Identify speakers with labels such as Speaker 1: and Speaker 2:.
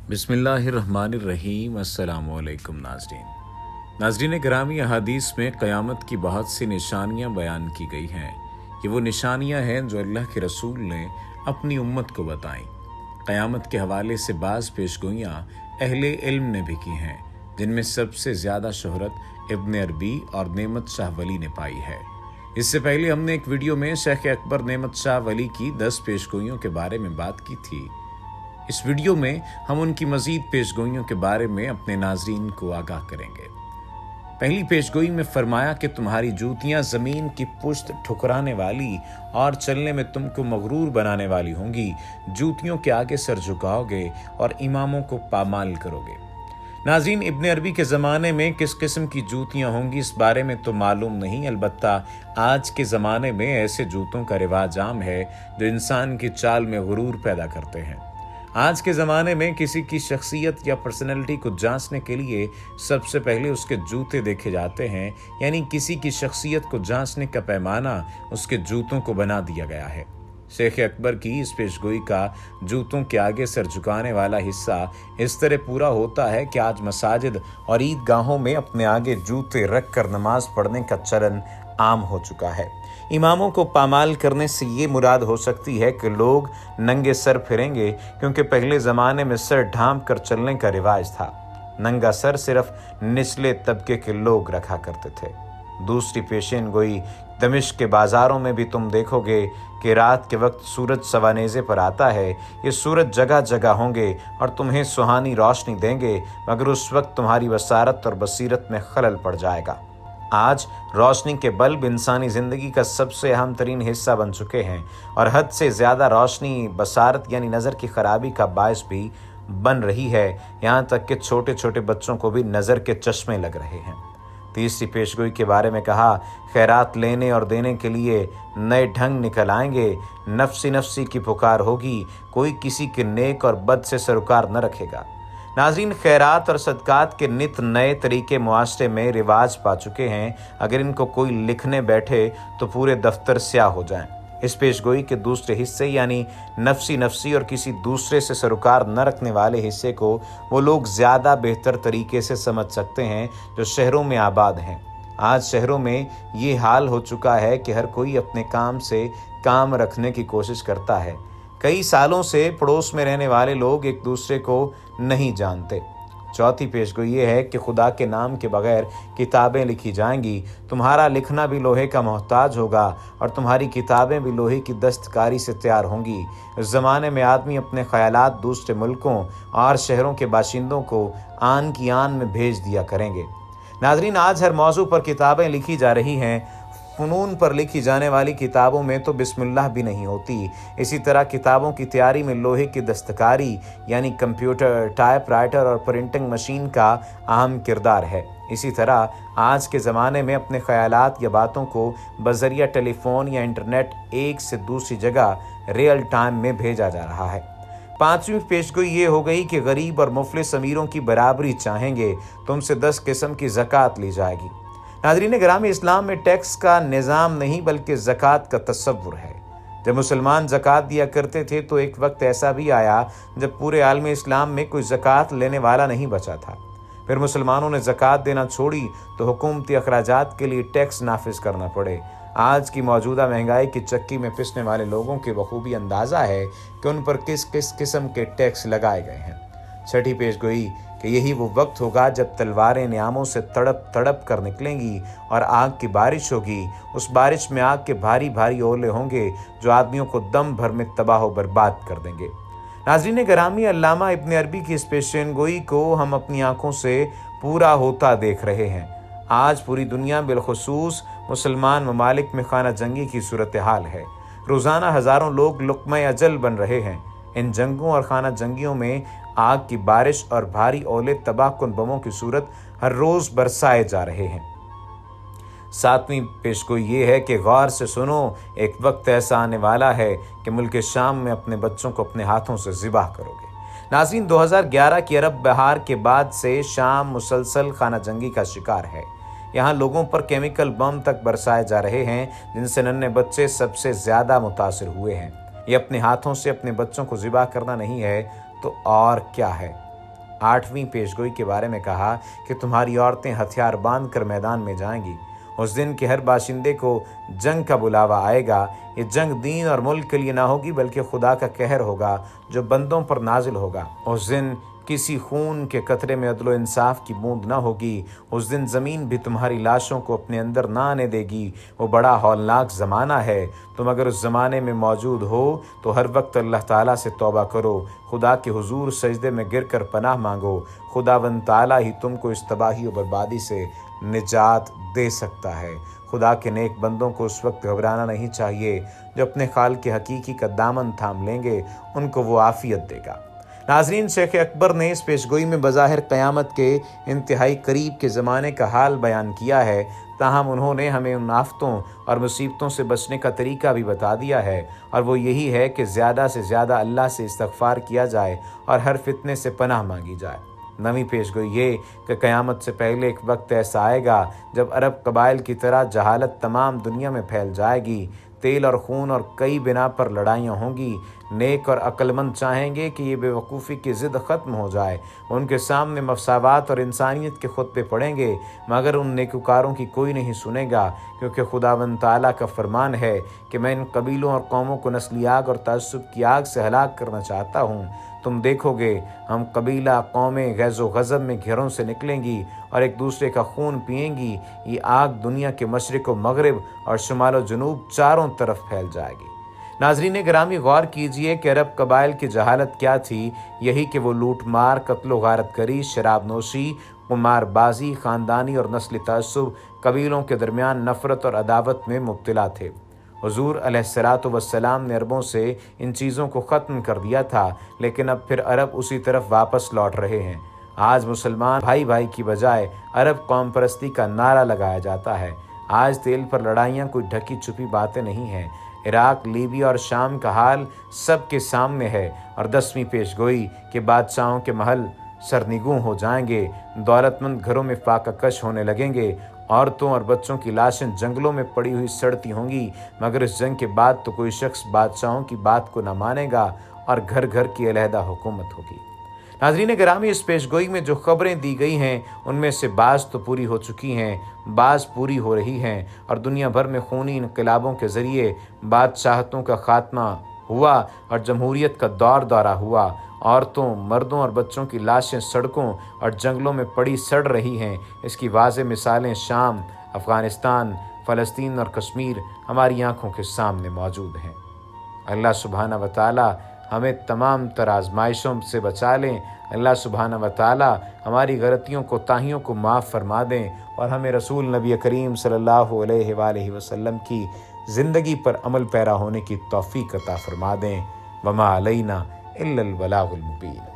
Speaker 1: बिस्मिल्लाहिर्रहमानिर्रहीम। अस्सलाम वालेकुम नाज़रीन गिरामी, अहादीस में क़यामत की बहुत सी निशानियाँ बयान की गई हैं। ये वो निशानियाँ हैं जो अल्लाह के रसूल ने अपनी उम्मत को बताईं। क़यामत के हवाले से बाज़ पेशगोइयाँ अहले इल्म ने भी की हैं, जिनमें सबसे ज़्यादा शोहरत इब्न अरबी और नेमत शाह वली ने पाई है। इससे पहले हमने एक वीडियो में शेख अकबर नेमत शाह वली की 10 पेशगोइयों के बारे में बात की थी। इस वीडियो में हम उनकी मज़ीद पेशगोइयों के बारे में अपने नाज़रीन को आगाह करेंगे। पहली पेशगोई में फरमाया कि तुम्हारी जूतियां ज़मीन की पुश्त ठुकराने वाली और चलने में तुमको मगरूर बनाने वाली होंगी। जूतियों के आगे सर झुकाओगे और इमामों को पामाल करोगे। नाज़रीन, इब्न अरबी के ज़माने में किस किस्म की जूतियां होंगी इस बारे में तो मालूम नहीं, अलबत्ता आज के ज़माने में ऐसे जूतों का रिवाज आम है जो इंसान की चाल में गुरूर पैदा करते हैं। आज के ज़माने में किसी की शख्सियत या पर्सनैलिटी को जांचने के लिए सबसे पहले उसके जूते देखे जाते हैं, यानी किसी की शख्सियत को जांचने का पैमाना उसके जूतों को बना दिया गया है। शेख अकबर की इस पेशगोई का जूतों के आगे सर झुकाने वाला हिस्सा इस तरह पूरा होता है कि आज मसाजिद और ईदगाहों में अपने आगे जूते रख कर नमाज पढ़ने का चलन आम हो चुका है। इमामों को पामाल करने से ये मुराद हो सकती है कि लोग नंगे सर फिरेंगे, क्योंकि पहले ज़माने में सर ढांप कर चलने का रिवाज था। नंगा सर सिर्फ निचले तबके के लोग रखा करते थे। दूसरी पेशेन गोई, दमिश्क के बाज़ारों में भी तुम देखोगे कि रात के वक्त सूरज सवानेज़े पर आता है। ये सूरज जगह जगह होंगे और तुम्हें सुहानी रोशनी देंगे, मगर उस वक्त तुम्हारी बसारत और बसीरत में खलल पड़ जाएगा। आज रोशनी के बल्ब इंसानी ज़िंदगी का सबसे अहम तरीन हिस्सा बन चुके हैं और हद से ज़्यादा रोशनी बसारत यानी नज़र की खराबी का बायस भी बन रही है। यहाँ तक कि छोटे छोटे बच्चों को भी नज़र के चश्मे लग रहे हैं। तीसरी पेशगोई के बारे में कहा, खैरात लेने और देने के लिए नए ढंग निकल आएंगे। नफ्सी नफ्सी की पुकार होगी, कोई किसी के नेक और बद से सरोकार न रखेगा। नाज़रीन, खैरात और सदकात के नित नए तरीके मुआशरे में रिवाज पा चुके हैं। अगर इनको कोई लिखने बैठे तो पूरे दफ्तर स्याह हो जाएं। इस पेशगोई के दूसरे हिस्से यानी नफ्सी नफ्सी और किसी दूसरे से सरोकार न रखने वाले हिस्से को वो लोग ज़्यादा बेहतर तरीके से समझ सकते हैं जो शहरों में आबाद हैं। आज शहरों में ये हाल हो चुका है कि हर कोई अपने काम से काम रखने की कोशिश करता है। कई सालों से पड़ोस में रहने वाले लोग एक दूसरे को नहीं जानते। चौथी पेशगोई ये है कि खुदा के नाम के बगैर किताबें लिखी जाएंगी। तुम्हारा लिखना भी लोहे का मोहताज होगा और तुम्हारी किताबें भी लोहे की दस्तकारी से तैयार होंगी। इस ज़माने में आदमी अपने ख्यालात दूसरे मुल्कों और शहरों के बाशिंदों को आन की आन में भेज दिया करेंगे। नाज़रीन, आज हर मौजू पर किताबें लिखी जा रही हैं। फ़नून पर लिखी जाने वाली किताबों में तो बिस्मिल्लाह भी नहीं होती। इसी तरह किताबों की तैयारी में लोहे की दस्तकारी यानी कंप्यूटर, टाइपराइटर और प्रिंटिंग मशीन का अहम किरदार है। इसी तरह आज के ज़माने में अपने ख़यालात या बातों को बज़रिया टेलीफोन या इंटरनेट एक से दूसरी जगह रियल टाइम में भेजा जा रहा है। पांचवी पेशगोई ये हो गई कि गरीब और मुफलिस अमीरों की बराबरी चाहेंगे, तुमसे 10 किस्म की ज़कात ली जाएगी। नाज़रीन गिरामी, इस्लाम में टैक्स का निज़ाम नहीं बल्कि ज़कात का तसव्वुर है। जब मुसलमान ज़कात दिया करते थे तो एक वक्त ऐसा भी आया जब पूरे आलम इस्लाम में कोई ज़कात लेने वाला नहीं बचा था। फिर मुसलमानों ने ज़कात देना छोड़ी तो हुकूमती अखराजात के लिए टैक्स नाफिज करना पड़े। आज की मौजूदा महंगाई की चक्की में पिसने वाले लोगों के बखूबी अंदाज़ा है कि उन पर किस किस किस्म के टैक्स लगाए गए हैं। छठी पेशगोई कि यही वो वक्त होगा जब तलवारें नियामों से तड़प तड़प कर निकलेंगी और आग की बारिश होगी। उस बारिश में आग के भारी भारी ओले होंगे जो आदमियों को दम भर में तबाह बर्बाद कर देंगे। नाज़रीन गिरामी, अल्लामा इब्न अरबी की इस पेशेनगोई को हम अपनी आंखों से पूरा होता देख रहे हैं। आज पूरी दुनिया बिलखुसूस मुसलमान ममालिक में खाना जंगी की सूरत हाल है। रोज़ाना हज़ारों लोग लुक़्मा अजल बन रहे हैं। इन जंगों और खाना जंगियों में आग की बारिश और भारी ओले तबाहकुन बमों की सूरत हर रोज़ बरसाए जा रहे हैं। सातवीं पेशगोई ये है कि गौर से सुनो, एक वक्त ऐसा आने वाला है कि मुल्क शाम में अपने बच्चों को अपने हाथों से ज़िबाह करोगे। नाज़रीन, 2011 की अरब बहार के बाद से शाम मुसलसल खाना जंगी का शिकार है। यहाँ लोगों पर केमिकल बम तक बरसाए जा रहे हैं, जिनसे नन्हे बच्चे सबसे ज़्यादा मुतासिर हुए हैं। ये अपने हाथों से अपने बच्चों को ज़िबा करना नहीं है तो और क्या है। 8वीं पेशगोई के बारे में कहा कि तुम्हारी औरतें हथियार बांध कर मैदान में जाएंगी। उस दिन के हर बाशिंदे को जंग का बुलावा आएगा। ये जंग दीन और मुल्क के लिए ना होगी बल्कि खुदा का कहर होगा जो बंदों पर नाजिल होगा। उस दिन किसी खून के कतरे में अदलो इंसाफ की बूंद ना होगी। उस दिन ज़मीन भी तुम्हारी लाशों को अपने अंदर ना आने देगी। वो बड़ा हौलनाक ज़माना है। तुम अगर उस ज़माने में मौजूद हो तो हर वक्त अल्लाह ताला से तौबा करो, खुदा के हुजूर सजदे में गिर कर पनाह मांगो। खुदावंद ताला ही तुमको इस तबाही और बर्बादी से निजात दे सकता है। खुदा के नेक बंदों को उस वक्त घबराना नहीं चाहिए जो अपने खाल के हकीकी का दामन थाम लेंगे, उनको वो आफियत देगा। नाजरीन, शेख अकबर ने इस पेशगोई में बज़ाहिर क़यामत के इंतहाई करीब के ज़माने का हाल बयान किया है, ताहम उन्होंने हमें उन आफतों और मुसीबतों से बचने का तरीका भी बता दिया है, और वो यही है कि ज़्यादा से ज़्यादा अल्लाह से इस्तग़फ़ार किया जाए और हर फितने से पनाह मांगी जाए। नवीं पेशगोई ये कि क़यामत से पहले एक वक्त ऐसा आएगा जब अरब कबाइल की तरह जहालत तमाम दुनिया में फैल जाएगी। तेल और खून और कई बिना पर लड़ाइयाँ होंगी। नेक और अक्लमंद चाहेंगे कि ये बेवकूफ़ी की ज़िद ख़त्म हो जाए। उनके सामने मसावत और इंसानियत के खुतबे पड़ेंगे, मगर उन नेकुकारों की कोई नहीं सुनेगा, क्योंकि खुदावंद ताला का फरमान है कि मैं इन कबीलों और कौमों को नस्ली आग और तअस्सुब की आग से हलाक करना चाहता हूँ। तुम देखोगे हम कबीला कौमें गैज़ो गज़ब में घरों से निकलेंगी और एक दूसरे का खून पिएंगी। ये आग दुनिया के मशरिक़ व मगरिब और शुमाल व जनूब चारों तरफ फैल जाएगी। नाज़रीन गिरामी, गौर कीजिए कि अरब कबाइल की जहालत क्या थी। यही कि वो लूट मार, कत्ल गारत करी, शराब नोशी, कुमारबाजी, ख़ानदानी और नस्ली तअस्सुब, कबीलों के दरमियान नफ़रत और अदावत में मुब्तला थे। हुज़ूर अलैहिस्सलातु वस्सलाम ने अरबों से इन चीज़ों को ख़त्म कर दिया था, लेकिन अब फिर अरब उसी तरफ वापस लौट रहे हैं। आज मुसलमान भाई भाई की बजाय अरब कौम परस्ती का नारा लगाया जाता है। आज तेल पर लड़ाइयाँ कोई ढकी छुपी बातें नहीं हैं। इराक, लीबिया और शाम का हाल सबके सामने है, और 10वीं पेशगोई के बादशाहों के महल सरनिगूं हो जाएंगे। दौलतमंद घरों में फाकाकश होने लगेंगे। औरतों और बच्चों की लाशें जंगलों में पड़ी हुई सड़ती होंगी, मगर इस जंग के बाद तो कोई शख्स बादशाहों की बात को न मानेगा और घर घर की अलहदा हुकूमत होगी। नाज़रीन गिरामी, इस पेशगोई में जो खबरें दी गई हैं उनमें से बाज़ तो पूरी हो चुकी हैं, बाज़ पूरी हो रही हैं, और दुनिया भर में खूनी इनकलाबों के ज़रिए बादशाहतों का खात्मा हुआ और जमहूरियत का दौर दौरा हुआ। औरतों, मर्दों और बच्चों की लाशें सड़कों और जंगलों में पड़ी सड़ रही हैं। इसकी वाज़ेह मिसालें शाम, अफ़गानिस्तान, फ़लस्तीन और कश्मीर हमारी आँखों के सामने मौजूद हैं। अल्लाह सुब्हाना व तआला हमें तमाम तर आज़माइशों से बचा लें। अल्लाह सुब्हाना व तआला हमारी गलतियों को ताहियों को माफ़ फरमा दें, और हमें रसूल नबी करीम सल्लल्लाहु अलैहि वसल्लम की ज़िंदगी पर अमल पैरा होने की तौफ़ीक़ अता फ़रमा दें। वमा अलैना इल्लल बलागुल मुबीन।